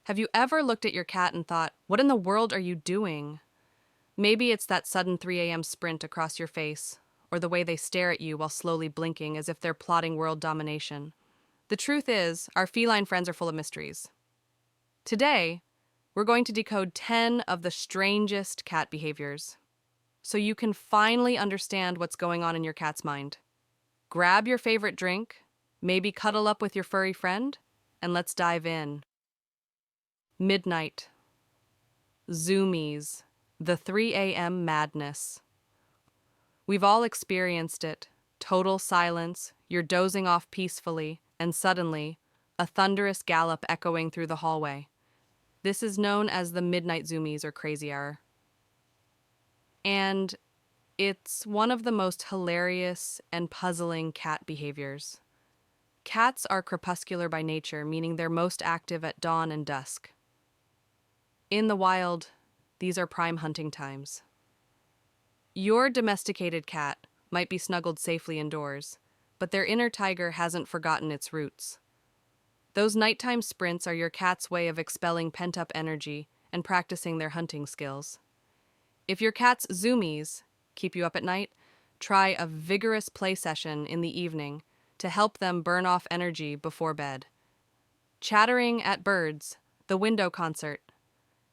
Have you ever looked at your cat and thought, what in the world are you doing? Maybe it's that sudden 3 a.m. sprint across your face, or the way they stare at you while slowly blinking as if they're plotting world domination. The truth is, our feline friends are full of mysteries. Today, we're going to decode 10 of the strangest cat behaviors, so you can finally understand what's going on in your cat's mind. Grab your favorite drink, maybe cuddle up with your furry friend, and let's dive in. Midnight. Zoomies. The 3 a.m. madness. We've all experienced it. Total silence, you're dozing off peacefully, and suddenly, a thunderous gallop echoing through the hallway. This is known as the midnight zoomies or crazy hour. And it's one of the most hilarious and puzzling cat behaviors. Cats are crepuscular by nature, meaning they're most active at dawn and dusk. In the wild, these are prime hunting times. Your domesticated cat might be snuggled safely indoors, but their inner tiger hasn't forgotten its roots. Those nighttime sprints are your cat's way of expelling pent-up energy and practicing their hunting skills. If your cat's zoomies keep you up at night, try a vigorous play session in the evening to help them burn off energy before bed. Chattering at birds, the window concert.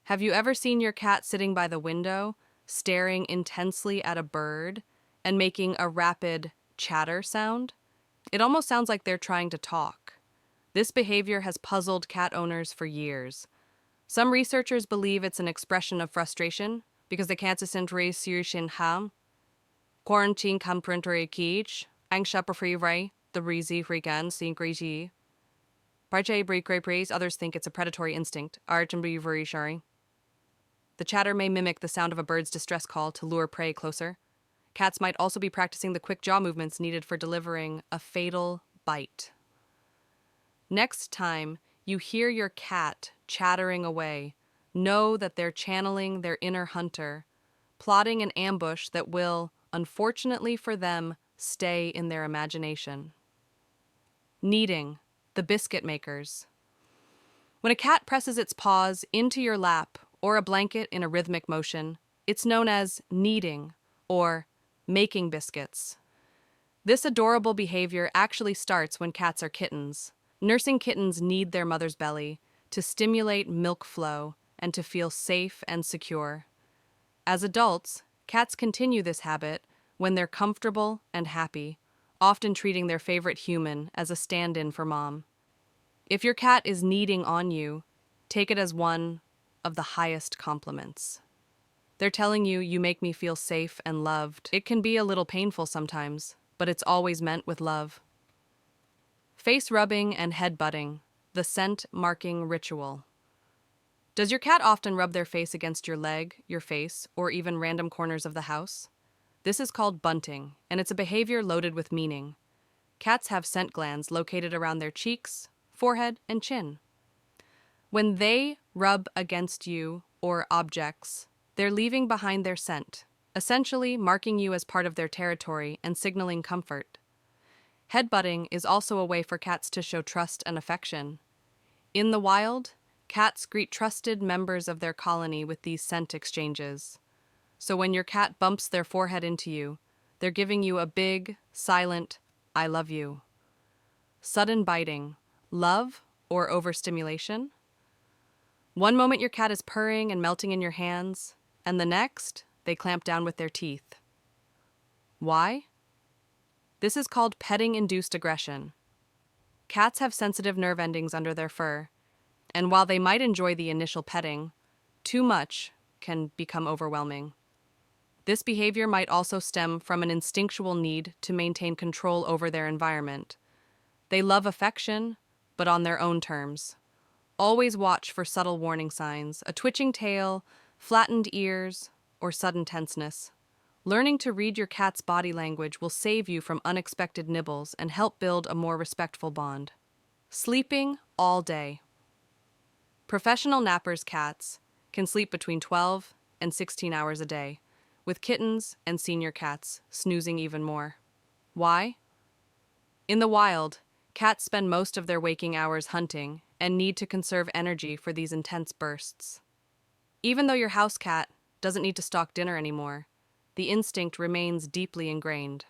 Have you ever seen your cat sitting by the window, staring intensely at a bird and making a rapid chatter sound? It almost sounds like they're trying to talk. This behavior has puzzled cat owners for years. Some researchers believe it's an expression of frustration because the cat isn't reassuring ham. Quarantine comprentre keach, angsha prefere, the breezy freakan, sink reji. Parche break praise, others think it's a predatory instinct, art and be very sharing. The chatter may mimic the sound of a bird's distress call to lure prey closer. Cats might also be practicing the quick jaw movements needed for delivering a fatal bite. Next time you hear your cat chattering away, know that they're channeling their inner hunter, plotting an ambush that will, unfortunately for them, stay in their imagination. Kneading, the biscuit makers. When a cat presses its paws into your lap or a blanket in a rhythmic motion, it's known as kneading or making biscuits. This adorable behavior actually starts when cats are kittens. Nursing kittens knead their mother's belly to stimulate milk flow and to feel safe and secure. As adults, cats continue this habit when they're comfortable and happy, often treating their favorite human as a stand-in for mom. If your cat is kneading on you, take it as one of the highest compliments. They're telling you, you make me feel safe and loved. It can be a little painful sometimes, but it's always meant with love. Face rubbing and headbutting, the scent marking ritual. Does your cat often rub their face against your leg, your face, or even random corners of the house? This is called bunting, and it's a behavior loaded with meaning. Cats have scent glands located around their cheeks, forehead, and chin. When they rub against you or objects, they're leaving behind their scent, essentially marking you as part of their territory and signaling comfort. Headbutting is also a way for cats to show trust and affection. In the wild, cats greet trusted members of their colony with these scent exchanges. So when your cat bumps their forehead into you, they're giving you a big, silent, I love you. Sudden biting, love or overstimulation? One moment your cat is purring and melting in your hands, and the next, they clamp down with their teeth. Why? This is called petting-induced aggression. Cats have sensitive nerve endings under their fur, and while they might enjoy the initial petting, too much can become overwhelming. This behavior might also stem from an instinctual need to maintain control over their environment. They love affection, but on their own terms. Always watch for subtle warning signs, a twitching tail, flattened ears, or sudden tenseness. Learning to read your cat's body language will save you from unexpected nibbles and help build a more respectful bond. Sleeping all day. Professional nappers' cats can sleep between 12 and 16 hours a day, with kittens and senior cats snoozing even more. Why? In the wild, cats spend most of their waking hours hunting and need to conserve energy for these intense bursts. Even though your house cat doesn't need to stalk dinner anymore, the instinct remains deeply ingrained.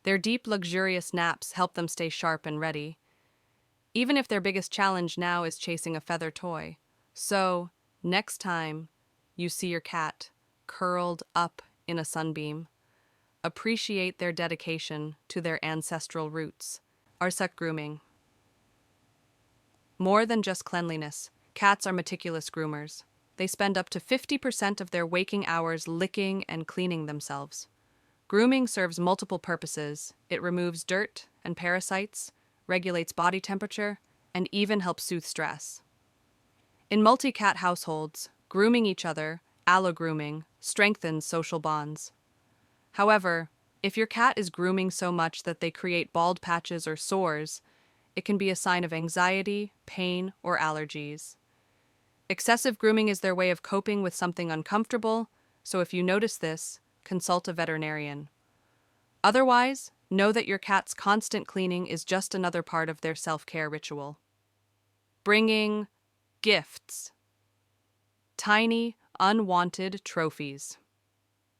Their deep, luxurious naps help them stay sharp and ready, even if their biggest challenge now is chasing a feather toy. So, next time you see your cat curled up in a sunbeam, appreciate their dedication to their ancestral roots. Arsec grooming. More than just cleanliness, cats are meticulous groomers. They spend up to 50% of their waking hours licking and cleaning themselves. Grooming serves multiple purposes. It removes dirt and parasites, regulates body temperature, and even helps soothe stress. In multi-cat households, grooming each other, allo-grooming, strengthens social bonds. However, if your cat is grooming so much that they create bald patches or sores, it can be a sign of anxiety, pain, or allergies. Excessive grooming is their way of coping with something uncomfortable, so if you notice this, consult a veterinarian. Otherwise, know that your cat's constant cleaning is just another part of their self-care ritual. Bringing gifts. Tiny, unwanted trophies.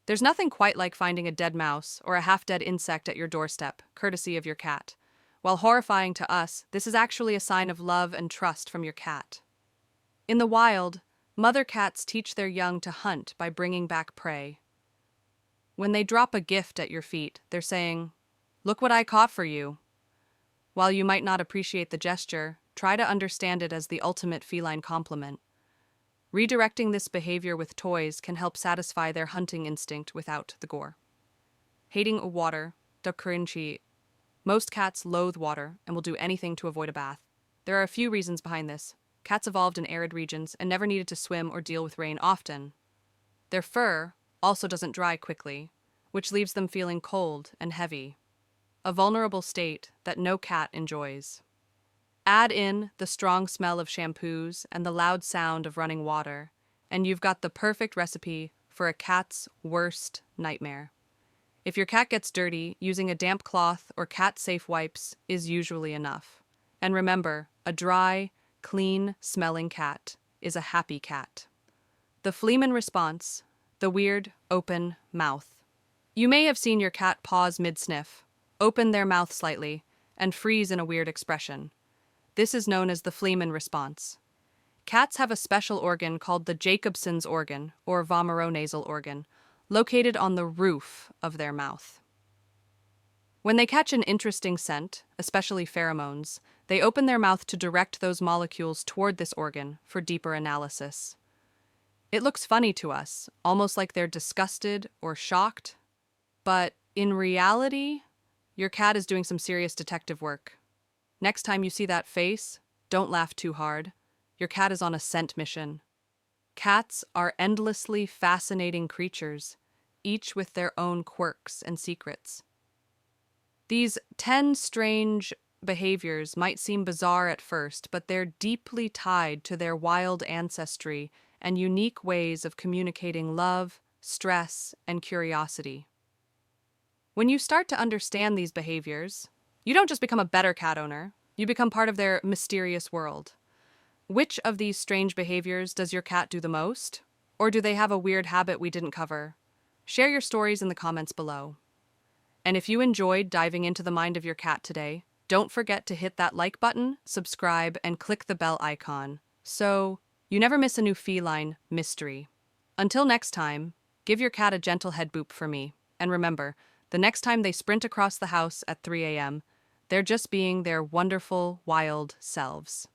There's nothing quite like finding a dead mouse or a half-dead insect at your doorstep, courtesy of your cat. While horrifying to us, this is actually a sign of love and trust from your cat. In the wild, mother cats teach their young to hunt by bringing back prey. When they drop a gift at your feet, they're saying, "Look what I caught for you." While you might not appreciate the gesture, try to understand it as the ultimate feline compliment. Redirecting this behavior with toys can help satisfy their hunting instinct without the gore. Hating water, cringy. Most cats loathe water and will do anything to avoid a bath. There are a few reasons behind this. Cats evolved in arid regions and never needed to swim or deal with rain often. Their fur also doesn't dry quickly, which leaves them feeling cold and heavy, a vulnerable state that no cat enjoys. Add in the strong smell of shampoos and the loud sound of running water, and you've got the perfect recipe for a cat's worst nightmare. If your cat gets dirty, using a damp cloth or cat-safe wipes is usually enough. And remember, a dry, clean-smelling cat is a happy cat. The fleman response, the weird, open mouth. You may have seen your cat pause mid-sniff, open their mouth slightly, and freeze in a weird expression. This is known as the fleman response. Cats have a special organ called the Jacobson's organ, or vomeronasal organ, located on the roof of their mouth. When they catch an interesting scent, especially pheromones, they open their mouth to direct those molecules toward this organ for deeper analysis. It looks funny to us, almost like they're disgusted or shocked, but in reality, your cat is doing some serious detective work. Next time you see that face, don't laugh too hard. Your cat is on a scent mission. Cats are endlessly fascinating creatures, each with their own quirks and secrets. These 10 strange behaviors might seem bizarre at first, but they're deeply tied to their wild ancestry and unique ways of communicating love, stress, and curiosity. When you start to understand these behaviors, you don't just become a better cat owner, you become part of their mysterious world. Which of these strange behaviors does your cat do the most? Or do they have a weird habit we didn't cover? Share your stories in the comments below. And if you enjoyed diving into the mind of your cat today, don't forget to hit that like button, subscribe, and click the bell icon, so you never miss a new feline mystery. Until next time, give your cat a gentle head boop for me, and remember, the next time they sprint across the house at 3 a.m., they're just being their wonderful, wild selves.